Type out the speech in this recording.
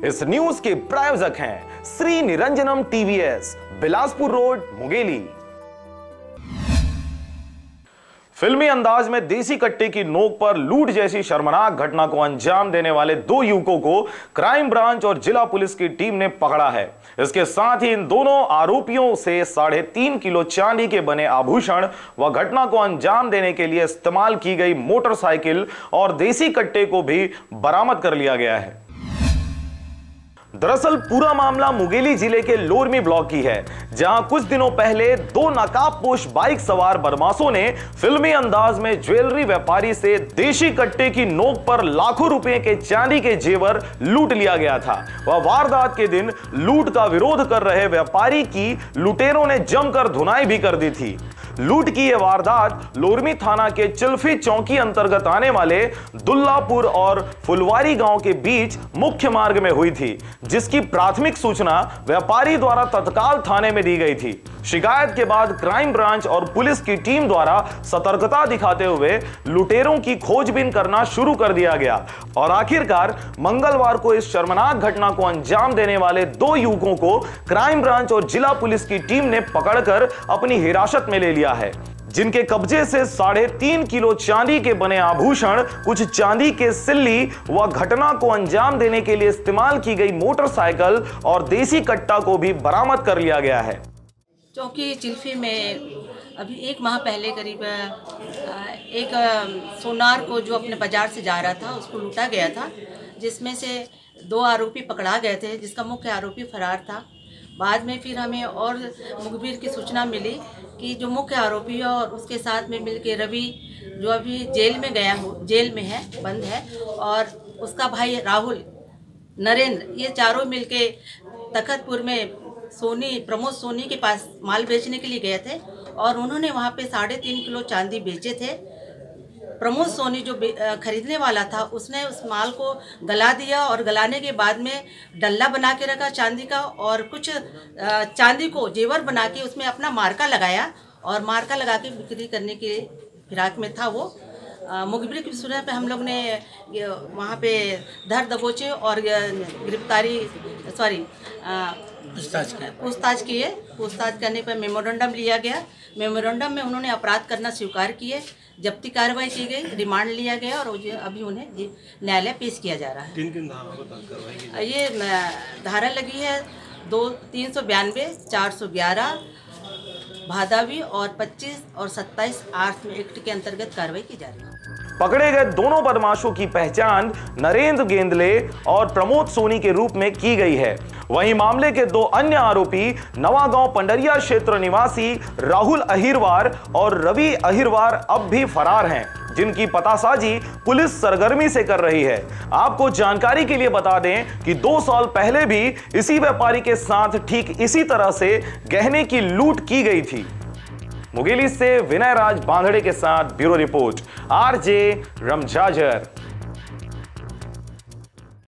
इस न्यूज के प्रायोजक हैं श्री निरंजनम टीवीएस, बिलासपुर रोड, मुंगेली। फिल्मी अंदाज में देसी कट्टे की नोक पर लूट जैसी शर्मनाक घटना को अंजाम देने वाले दो युवकों को क्राइम ब्रांच और जिला पुलिस की टीम ने पकड़ा है। इसके साथ ही इन दोनों आरोपियों से 3.5 किलो चांदी के बने आभूषण व घटना को अंजाम देने के लिए इस्तेमाल की गई मोटरसाइकिल और देसी कट्टे को भी बरामद कर लिया गया है। दरअसल पूरा मामला मुंगेली जिले के लोरमी ब्लॉक की है, जहां कुछ दिनों पहले दो नकाबपोश बाइक सवार बदमाशों ने फिल्मी अंदाज में ज्वेलरी व्यापारी से देशी कट्टे की नोक पर लाखों रुपए के चांदी के जेवर लूट लिया गया था। वह वारदात के दिन लूट का विरोध कर रहे व्यापारी की लुटेरों ने जमकर धुनाई भी कर दी थी। लूट की यह वारदात लोरमी थाना के चिल्फी चौकी अंतर्गत आने वाले दुल्लापुर और फुलवारी गांव के बीच मुख्य मार्ग में हुई थी, जिसकी प्राथमिक सूचना व्यापारी द्वारा तत्काल थाने में दी गई थी। शिकायत के बाद क्राइम ब्रांच और पुलिस की टीम द्वारा सतर्कता दिखाते हुए लुटेरों की खोजबीन करना शुरू कर दिया गया और आखिरकार मंगलवार को इस शर्मनाक घटना को अंजाम देने वाले दो युवकों को क्राइम ब्रांच और जिला पुलिस की टीम ने पकड़कर अपनी हिरासत में ले लिया है, जिनके कब्जे से 3.5 किलो चांदी के बने आभूषण, कुछ चांदी के सिल्ली व घटना को अंजाम देने के लिए इस्तेमाल की गई मोटरसाइकिल और देसी कट्टा को भी बरामद कर लिया गया है। चौकी चिल्फी में अभी 1 माह पहले करीब एक सोनार को जो अपने बाजार से जा रहा था उसको लूटा गया था, जिसमें से 2 आरोपी पकड़ा गए थे, जिसका मुख्य आरोपी फरार था। बाद में फिर हमें और मुखबिर की सूचना मिली कि जो मुख्य आरोपी है और उसके साथ में मिलके रवि, जो अभी जेल में है, बंद है, और उसका भाई राहुल, नरेंद्र, ये चारों मिलके तखतपुर में प्रमोद सोनी के पास माल बेचने के लिए गए थे और उन्होंने वहाँ पे 3.5 किलो चांदी बेचे थे। प्रमोद सोनी जो खरीदने वाला था उसने उस माल को गला दिया और गलाने के बाद में डल्ला बना के रखा चांदी का और कुछ चांदी को जेवर बना के उसमें अपना मार्का लगाया और मार्का लगा के बिक्री करने के फिराक में था वो। मुखबिर की सूचना पे हम लोग ने वहाँ पे धर दबोचे और पूछताछ करने पर मेमोरेंडम लिया गया। मेमोरेंडम में उन्होंने अपराध करना स्वीकार किए, जब्ती कार्रवाई की गई, रिमांड लिया गया और अभी उन्हें न्यायालय पेश किया जा रहा है। किन धाराओं पर कार्रवाई? ये धारा लगी है 392, 411 भादावी और 25 और 27 आर्म्स एक्ट के अंतर्गत कार्रवाई की जा रही है। पकड़े गए दोनों बदमाशों की पहचान नरेंद्र गेंदले और प्रमोद सोनी के रूप में की गई है। वहीं मामले के 2 अन्य आरोपी नवागांव पंडरिया क्षेत्र निवासी राहुल अहिरवार और रवि अहिरवार अब भी फरार हैं, जिनकी पतासाजी पुलिस सरगर्मी से कर रही है। आपको जानकारी के लिए बता दें कि 2 साल पहले भी इसी व्यापारी के साथ ठीक इसी तरह से गहने की लूट की गई थी। मुंगेली से विनय राज बांधड़े के साथ ब्यूरो रिपोर्ट, आरजे रमजाजर।